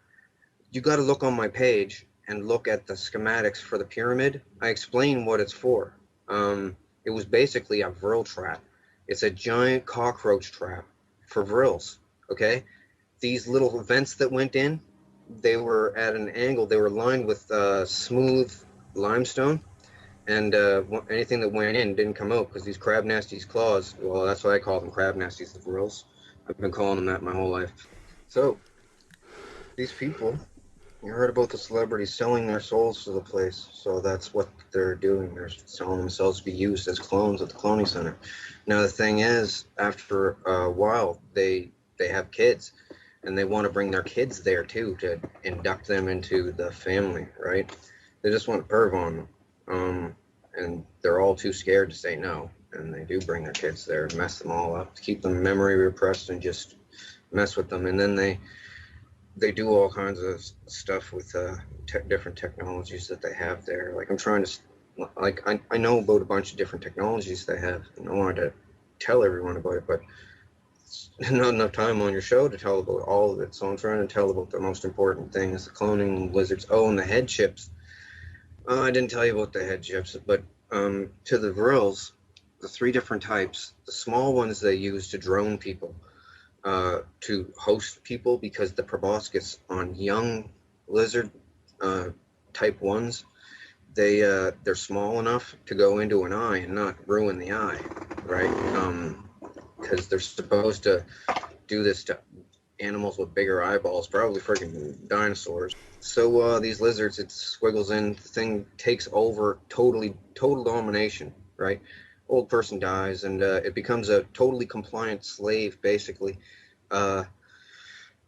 you got to look on my page and look at the schematics for the pyramid. I explain what it's for. It was basically a vril trap. It's a giant cockroach trap for vrils. Okay, these little vents that went in, they were at an angle. They were lined with smooth limestone, and anything that went in didn't come out because these crab nasties claws. Well, that's why I call them crab nasties, the grills. I've been calling them that my whole life. So these people You heard about the celebrities selling their souls to the place, so that's what they're doing. They're selling themselves to be used as clones at the cloning center. Now the thing is, after a while, they have kids, and they want to bring their kids there too to induct them into the family, right? They just want to perv on them, and they're all too scared to say no, and they do bring their kids there, mess them all up, keep them memory repressed, and just mess with them, and then they do all kinds of stuff with different technologies that they have there. Like I'm trying to, like I know about a bunch of different technologies they have, and I wanted to tell everyone about it, but not enough time on your show to tell about all of it. So I'm trying to tell about the most important things: the cloning lizards. Oh, and the head chips. I didn't tell you about the head chips, but to the grills, the three different types. The small ones they use to drone people, to host people, because the proboscis on young lizard uh, type ones, they're small enough to go into an eye and not ruin the eye, right? Because they're supposed to do this to animals with bigger eyeballs, probably freaking dinosaurs. So these lizards, it squiggles in, the thing takes over, total domination, right? Old person dies, and it becomes a totally compliant slave, basically. Uh,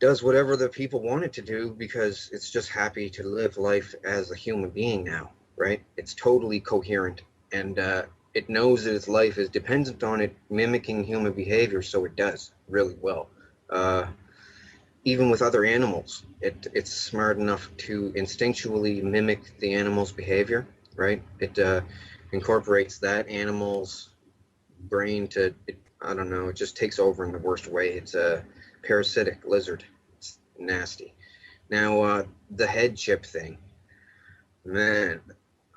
does whatever the people want it to do because it's just happy to live life as a human being now, right? It's totally coherent, and it knows that its life is dependent on it mimicking human behavior, so it does really well. Uh, Even with other animals, it's smart enough to instinctually mimic the animal's behavior, right? It incorporates that animal's brain to, I don't know, it just takes over in the worst way. It's a parasitic lizard. It's nasty. Now, the head chip thing, man,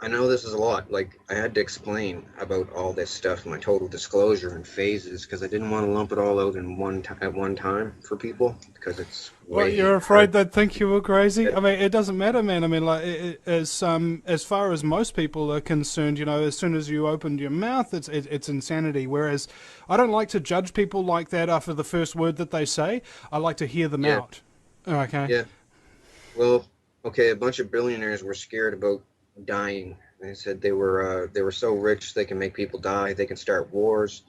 I know this is a lot. Like, I had to explain about all this stuff, my total disclosure and phases, because I didn't want to lump it all out in at one time for people, because it's Well, way you're afraid hard. they'd think you were crazy. I mean, it doesn't matter, man. I mean, like, as far as most people are concerned, you know, as soon as you opened your mouth, it's insanity. Whereas, I don't like to judge people like that after the first word that they say. I like to hear them Yeah, out. Okay. yeah. Well, okay, a bunch of billionaires were scared about dying. They said they were so rich they can make people die. They can start wars.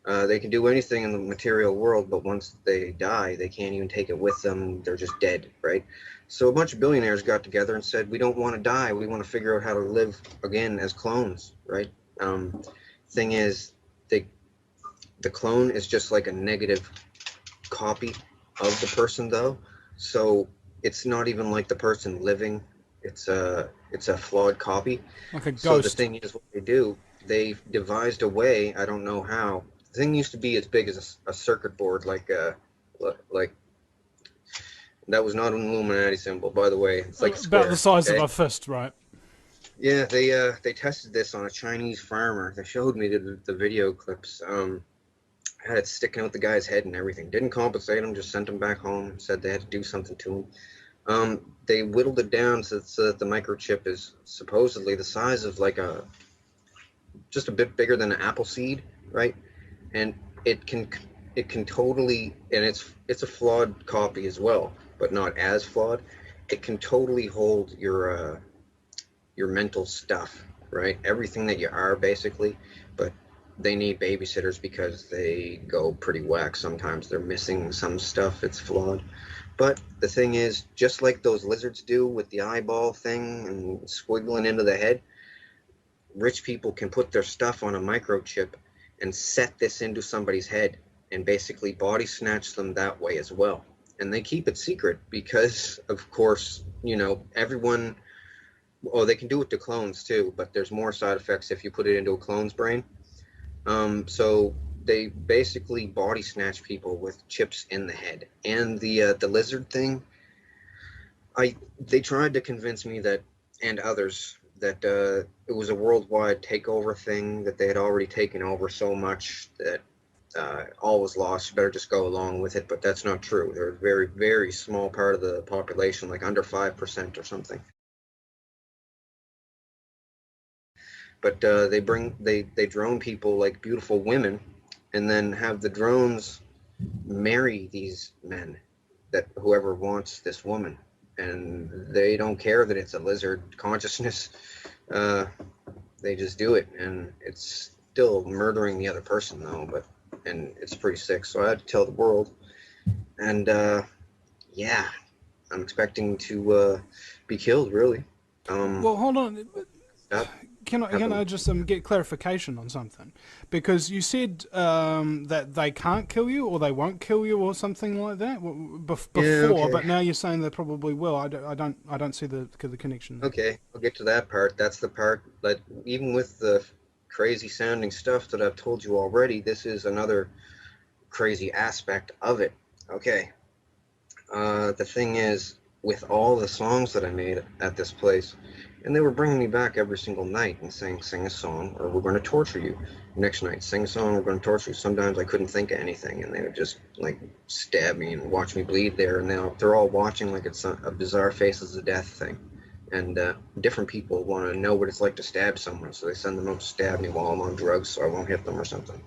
They can do anything in the material world, but once they die, they can't even take it with them. They're just dead, right? So a bunch of billionaires got together and said, "We don't want to die. We want to figure out how to live again as clones," right? Um, Thing is, they the clone is just like a negative copy of the person, though. So it's not even like the person living. It's a flawed copy. Like a So the ghost. thing is, what they do, they've devised a way. I don't know how. The thing used to be as big as a circuit board, like that was not an Illuminati symbol, by the way. It's like a About the square. size of Okay. a fist, right? Yeah, they tested this on a Chinese farmer. They showed me the video clips. Had it sticking out the guy's head and everything. Didn't compensate him, just sent him back home. Said they had to do something to him. They whittled it down so that the microchip is supposedly the size of like just a bit bigger than an apple seed, right? And it can it can totally, and it's a flawed copy as well, but not as flawed. It can totally hold your mental stuff, right? Everything that you are, basically. But they need babysitters because they go pretty whack sometimes. They're missing some stuff. It's flawed. But the thing is, just like those lizards do with the eyeball thing and squiggling into the head, rich people can put their stuff on a microchip and set this into somebody's head and basically body snatch them that way as well. And they keep it secret because, of course, everyone. Oh, they can do it to clones too, but there's more side effects if you put it into a clone's brain. So they basically body snatch people with chips in the head. And the lizard thing, they tried to convince me that, and others, that it was a worldwide takeover thing, that they had already taken over so much that all was lost. You better just go along with it. But that's not true. They're a very, very small part of the population, like under 5% or something. But they drone people like beautiful women, and then have the drones marry these men, that whoever wants this woman, and they don't care that it's a lizard consciousness. Uh, they just do it, and it's still murdering the other person though. But and it's pretty sick. So I had to tell the world, and yeah, I'm expecting to be killed. Really. Well, hold on. That Can I happened. just get clarification on something? Because you said that they can't kill you or they won't kill you or something like that Yeah. before, Okay. but now you're saying they probably will. I don't see the connection there. Okay. I'll get to that part. That's the part that even with the crazy sounding stuff that I've told you already, this is another crazy aspect of it. Okay. The thing is, with all the songs that I made at this place, and they were bringing me back every single night and saying, sing a song or we're going to torture you. Next night, sing a song, we're going to torture you. Sometimes I couldn't think of anything and they would just like stab me and watch me bleed there. And now they're all watching like it's a bizarre faces of death thing. And different people want to know what it's like to stab someone, so they send them out to stab me while I'm on drugs so I won't hit them or something.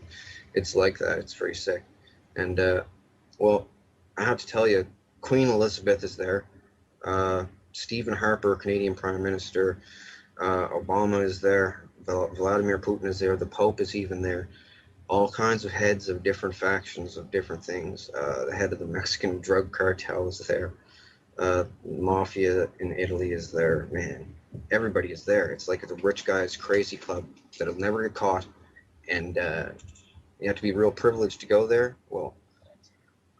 It's like that. It's very sick. And well, I have to tell you, Queen Elizabeth is there. Stephen Harper, Canadian Prime Minister. Obama is there. Vladimir Putin is there. The Pope is even there. All kinds of heads of different factions of different things. The head of the Mexican drug cartel is there. Mafia in Italy is there. Man, everybody is there. It's like the rich guy's crazy club that'll never get caught. And you have to be real privileged to go there. Well,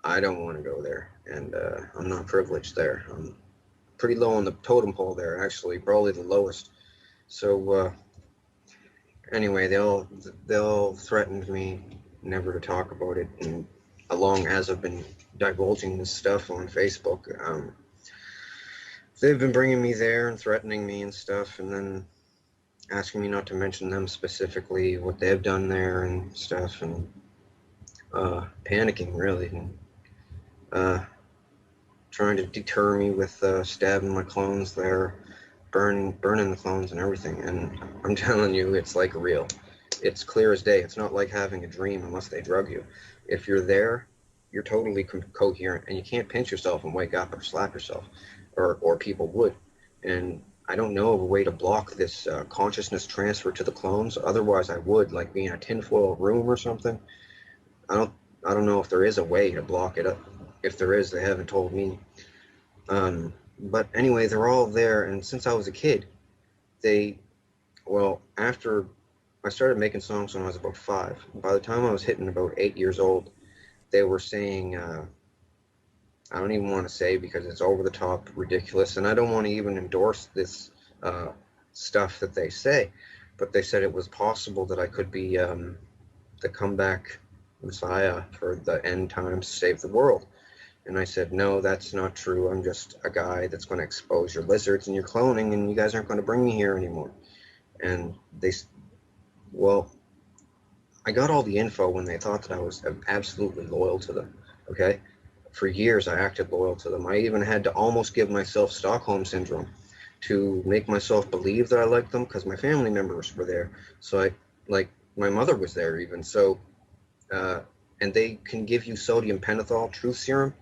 I don't want to go there, and I'm not privileged there. I'm pretty low on the totem pole there, actually, probably the lowest. So anyway, they'll threatened me never to talk about it, and along as I've been divulging this stuff on Facebook, they've been bringing me there and threatening me and stuff, and then asking me not to mention them specifically, what they've done there and stuff, and panicking really, and uh, trying to deter me with stabbing my clones there, burning the clones and everything. And I'm telling you, it's like real. It's clear as day. It's not like having a dream unless they drug you. If you're there, you're totally coherent, and you can't pinch yourself and wake up or slap yourself, or people would. And I don't know of a way to block this consciousness transfer to the clones. Otherwise, I would, like be in a tinfoil room or something. I don't I don't know if there is a way to block it up. If there is, they haven't told me. But anyway, they're all there, and since I was a kid, they after I started making songs when I was about 5. By the time I was hitting about 8 years old, they were saying, I don't even want to say because it's over the top ridiculous, and I don't want to even endorse this uh, stuff that they say, but they said it was possible that I could be the comeback messiah for the end times to save the world. And I said, no, that's not true. I'm just a guy that's going to expose your lizards and your cloning, and you guys aren't going to bring me here anymore. And well, I got all the info when they thought that I was absolutely loyal to them. Okay, for years I acted loyal to them. I even had to almost give myself Stockholm syndrome to make myself believe that I liked them because my family members were there. So like my mother was there even. So uh, and they can give you sodium pentothal truth serum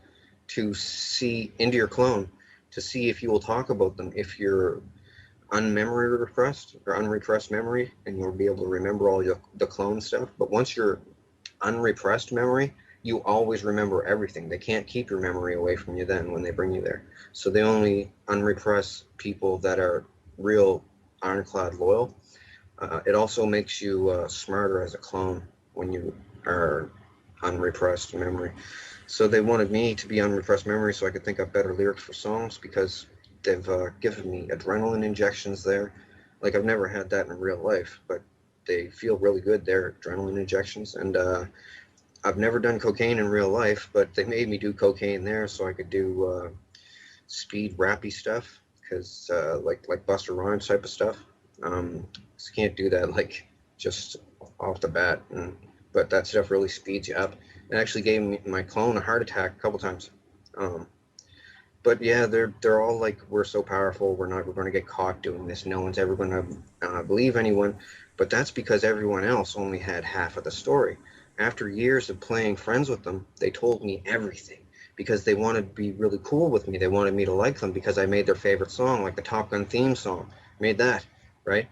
to see into your clone to see if you will talk about them if you're unmemory repressed or unrepressed memory, and you'll be able to remember all the clone stuff. But once you're unrepressed memory, you always remember everything. They can't keep your memory away from you then when they bring you there. So they only unrepress people that are real ironclad loyal. It also makes you smarter as a clone when you are unrepressed memory. So they wanted me to be unrepressed memory so I could think up better lyrics for songs because they've given me adrenaline injections there. Like I've never had that in real life, but they feel really good. They're adrenaline injections, and I've never done cocaine in real life, but they made me do cocaine there so I could do speed rappy stuff because like Buster Rhymes type of stuff. So can't do that like just off the bat, but that stuff really speeds you up. It actually gave my clone a heart attack a couple times. Um, but yeah, they're all like, we're so powerful, we're going to get caught doing this. No one's ever going to believe anyone. But that's because everyone else only had half of the story. After years of playing friends with them, they told me everything because they wanted to be really cool with me. They wanted me to like them because I made their favorite song, like the Top Gun theme song. Made that, right?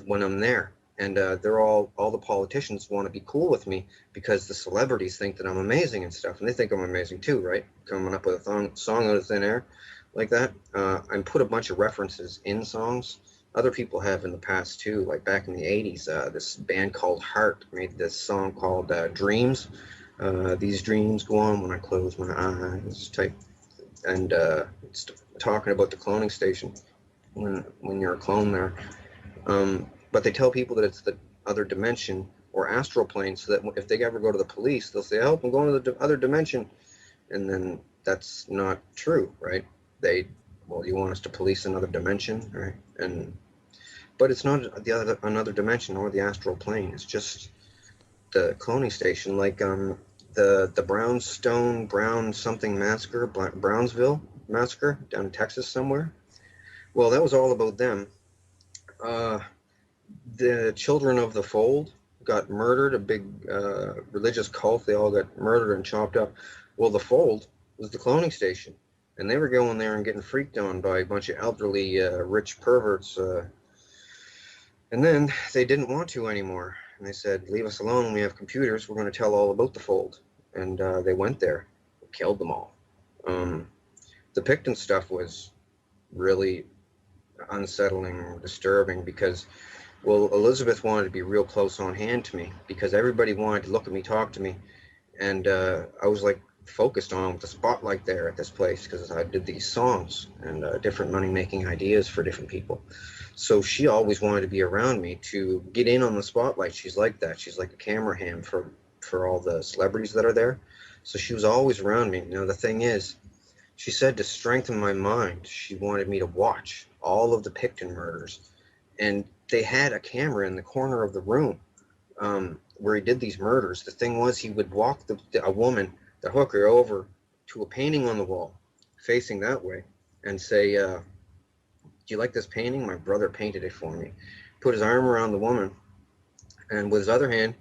When I'm there. And they're all the politicians want to be cool with me because the celebrities think that I'm amazing and stuff. And they think I'm amazing too, right? Coming up with a song out of thin air like that. And put a bunch of references in songs. Other people have in the past too, like back in the 80s, this band called Heart made this song called Dreams. These dreams go on when I close my eyes type. And it's talking about the cloning station when you're a clone there. But they tell people that it's the other dimension or astral plane, so that if they ever go to the police, they'll say, "Help! I'm going to the other dimension," and then that's not true, right? They, well, you want us to police another dimension, right? And but it's not the other another dimension or the astral plane. It's just the cloning station, like the Brown something massacre, Brownsville massacre down in Texas somewhere. Well, that was all about them. Uh, the children of the fold got murdered, a big religious cult. They all got murdered and chopped up. Well, the fold was the cloning station, and they were going there and getting freaked on by a bunch of elderly rich perverts. And then they didn't want to anymore, and they said, "Leave us alone. We have computers. We're going to tell all about the fold." And they went there, killed them all. The Picton stuff was really unsettling, disturbing, because, well, Elizabeth wanted to be real close on hand to me because everybody wanted to look at me, talk to me, and I was like focused on with the spotlight there at this place because I did these songs and different money-making ideas for different people. So she always wanted to be around me to get in on the spotlight. She's like that. She's like a camera ham for all the celebrities that are there. So she was always around me. Now the thing is, she said to strengthen my mind, she wanted me to watch all of the Picton murders, and they had a camera in the corner of the room where he did these murders. The thing was, he would walk a woman, the hooker, over to a painting on the wall, facing that way, and say, "Do you like this painting? My brother painted it for me." Put his arm around the woman, and with his other hand,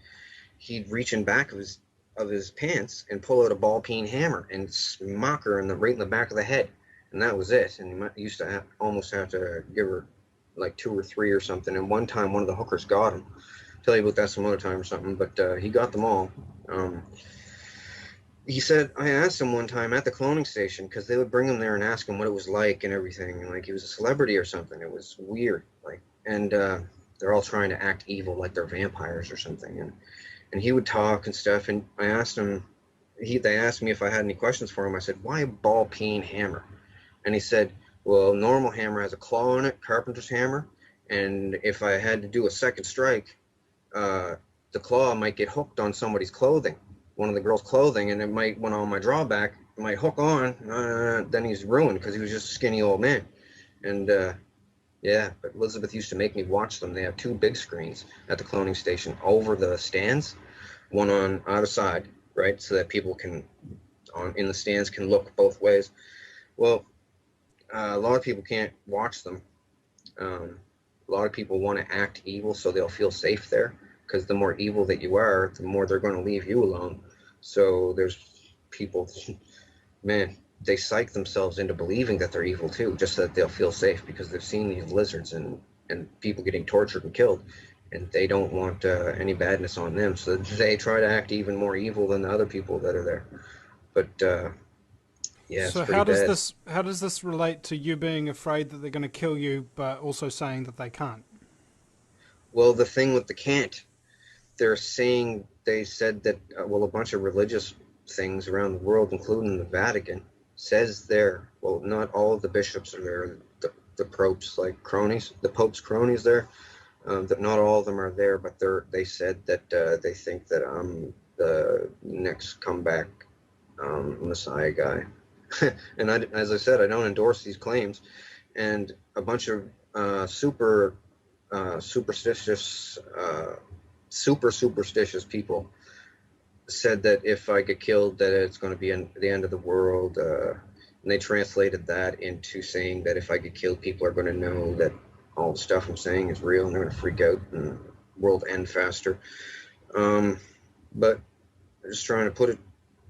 he'd reach in back of his pants and pull out a ball peen hammer and smack her right in the back of the head, and that was it. And he used to almost have to give her like 2 or 3 or something. And one time, one of the hookers got him. I'll tell you about that some other time or something. But he got them all. He said, I asked him one time at the cloning station, because they would bring him there and ask him what it was like and everything, and like he was a celebrity or something. It was weird, like, and they're all trying to act evil, like they're vampires or something. And he would talk and stuff. And I asked him, they asked me if I had any questions for him. I said, "Why a ball peen hammer?" And he said, "Well, normal hammer has a claw in it, carpenter's hammer, and if I had to do a second strike, the claw might get hooked on somebody's clothing, one of the girls' clothing, and it might, when on my drawback, it might hook on, then he's ruined because he was just a skinny old man." And yeah, but Elizabeth used to make me watch them. They have 2 big screens at the cloning station over the stands, one on either side, right, so that people in the stands can look both ways. Well, a lot of people can't watch them. A lot of people want to act evil so they'll feel safe there, because the more evil that you are, the more they're going to leave you alone. So there's people, man, they psych themselves into believing that they're evil too, just so that they'll feel safe, because they've seen these lizards and people getting tortured and killed, and they don't want any badness on them. So they try to act even more evil than the other people that are there. But yeah, it's So pretty bad. how does this relate to you being afraid that they're going to kill you, but also saying that they can't? Well, the thing with the can't, they said that, well, a bunch of religious things around the world, including the Vatican, says there, well, not all of the bishops are there, the popes, like cronies, the pope's cronies there, that not all of them are there, but they said that they think that I'm the next comeback Messiah guy. And as I said, I don't endorse these claims. And a bunch of superstitious, super superstitious people said that if I get killed, that it's going to be the end of the world. And they translated that into saying that if I get killed, people are going to know that all the stuff I'm saying is real, and they're going to freak out and the world end faster. But I'm just trying to put it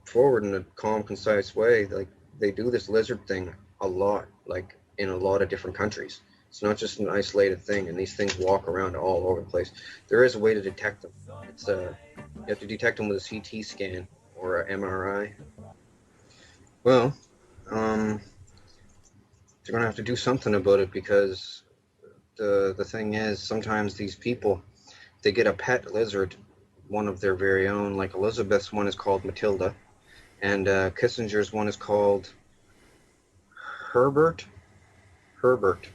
forward in a calm, concise way. Like they do this lizard thing a lot, like in a lot of different countries. It's not just an isolated thing, and these things walk around all over the place. There is a way to detect them. It's you have to detect them with a CT scan or a MRI. Well, um, they're gonna have to do something about it because the thing is, sometimes these people they get a pet lizard, one of their very own. Like Elizabeth's one is called Matilda, and Kissinger's one is called Herbert. Herbert,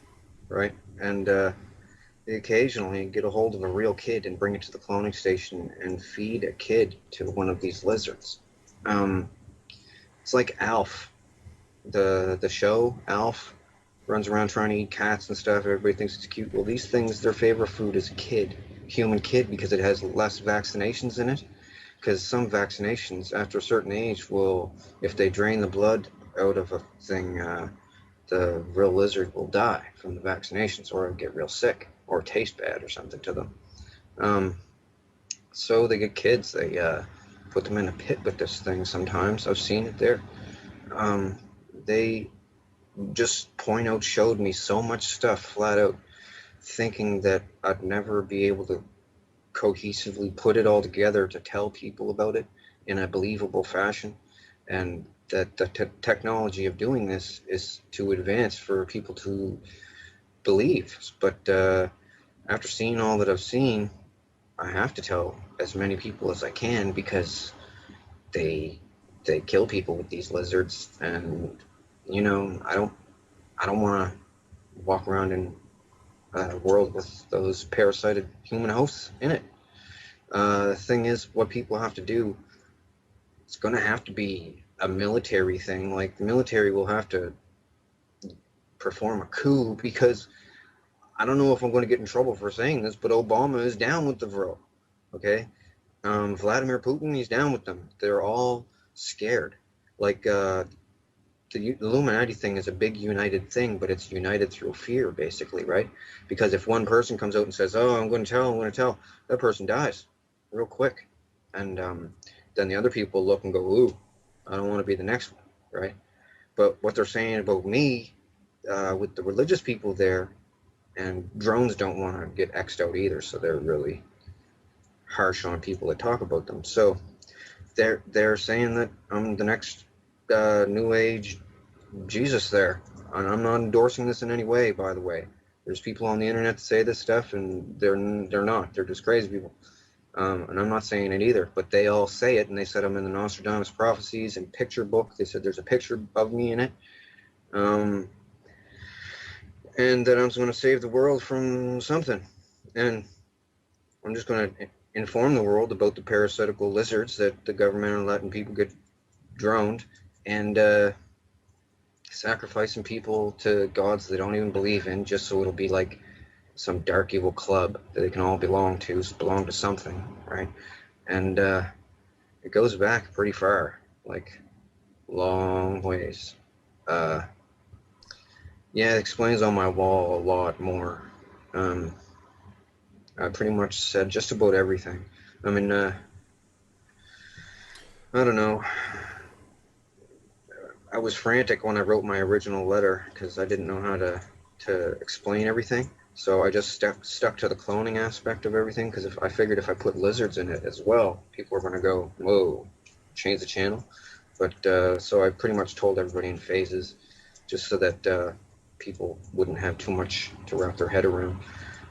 right? And they occasionally get a hold of a real kid and bring it to the cloning station and feed a kid to one of these lizards. Um, it's like Alf, the show Alf runs around trying to eat cats and stuff. Everybody thinks it's cute. Well, these things, their favorite food is kid, human kid, because it has less vaccinations in it. Because some vaccinations, after a certain age, will, if they drain the blood out of a thing, the real lizard will die from the vaccinations, or get real sick, or taste bad, or something to them. Um, so they get kids. They put them in a pit with this thing. Sometimes I've seen it there. Um, they just point out showed me so much stuff flat out, thinking that I'd never be able to cohesively put it all together to tell people about it in a believable fashion, and that the technology of doing this is too advanced for people to believe. But after seeing all that I've seen, I have to tell as many people as I can, because they they kill people with these lizards, and I don't want to walk around in a world with those parasited human hosts in it. The thing is, what people have to do, it's going to have to be a military thing. Like the military will have to perform a coup, because I don't know if I'm going to get in trouble for saying this, but Obama is down with the Vril. Okay, Vladimir Putin, he's down with them. They're all scared. Like the Illuminati thing is a big united thing, but it's united through fear, basically, right? Because if one person comes out and says, "Oh, I'm going to tell," that person dies real quick, and then the other people look and go, "Ooh, I don't want to be the next one," right? But what they're saying about me, with the religious people there, and drones don't want to get X'd out either, so they're really harsh on people that talk about them. So they're saying that I'm the next new age Jesus there. And I'm not endorsing this in any way, by the way. There's people on the internet that say this stuff, and they're not. They're just crazy people. And I'm not saying it either, but they all say it, and they said I'm in the Nostradamus prophecies and picture book. They said there's a picture of me in it, um, and that I'm going to save the world from something. And I'm just going to inform the world about the parasitical lizards that the government are letting people get droned, and sacrificing people to gods they don't even believe in, just so it'll be like some dark evil club that they can all belong to something, right? And it goes back pretty far, like long ways. Uh, yeah, it explains on my wall a lot more. Um, I pretty much said just about everything. I mean, I don't know. I was frantic when I wrote my original letter because I didn't know how to explain everything. So I just stuck to the cloning aspect of everything, because if I figured if I put lizards in it as well, people were going to go, whoa, change the channel. But so I pretty much told everybody in phases, just so that people wouldn't have too much to wrap their head around.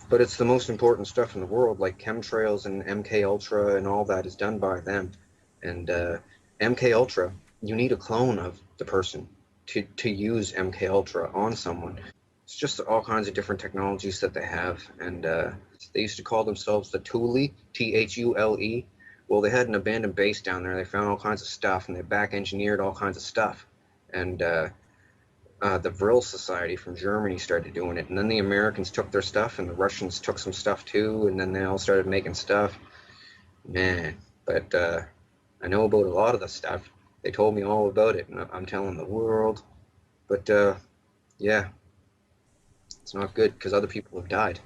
But it's the most important stuff in the world, like chemtrails and MK Ultra and all that is done by them. And MK Ultra, you need a clone of the person to use MK Ultra on someone. It's just all kinds of different technologies that they have, and they used to call themselves the Thule, Thule. Well, they had an abandoned base down there. They found all kinds of stuff, and they back engineered all kinds of stuff. And the Vril Society from Germany started doing it, and then the Americans took their stuff, and the Russians took some stuff too, and then they all started making stuff. Man, but I know about a lot of the stuff. They told me all about it, and I'm telling the world. But yeah, it's not good because other people have died.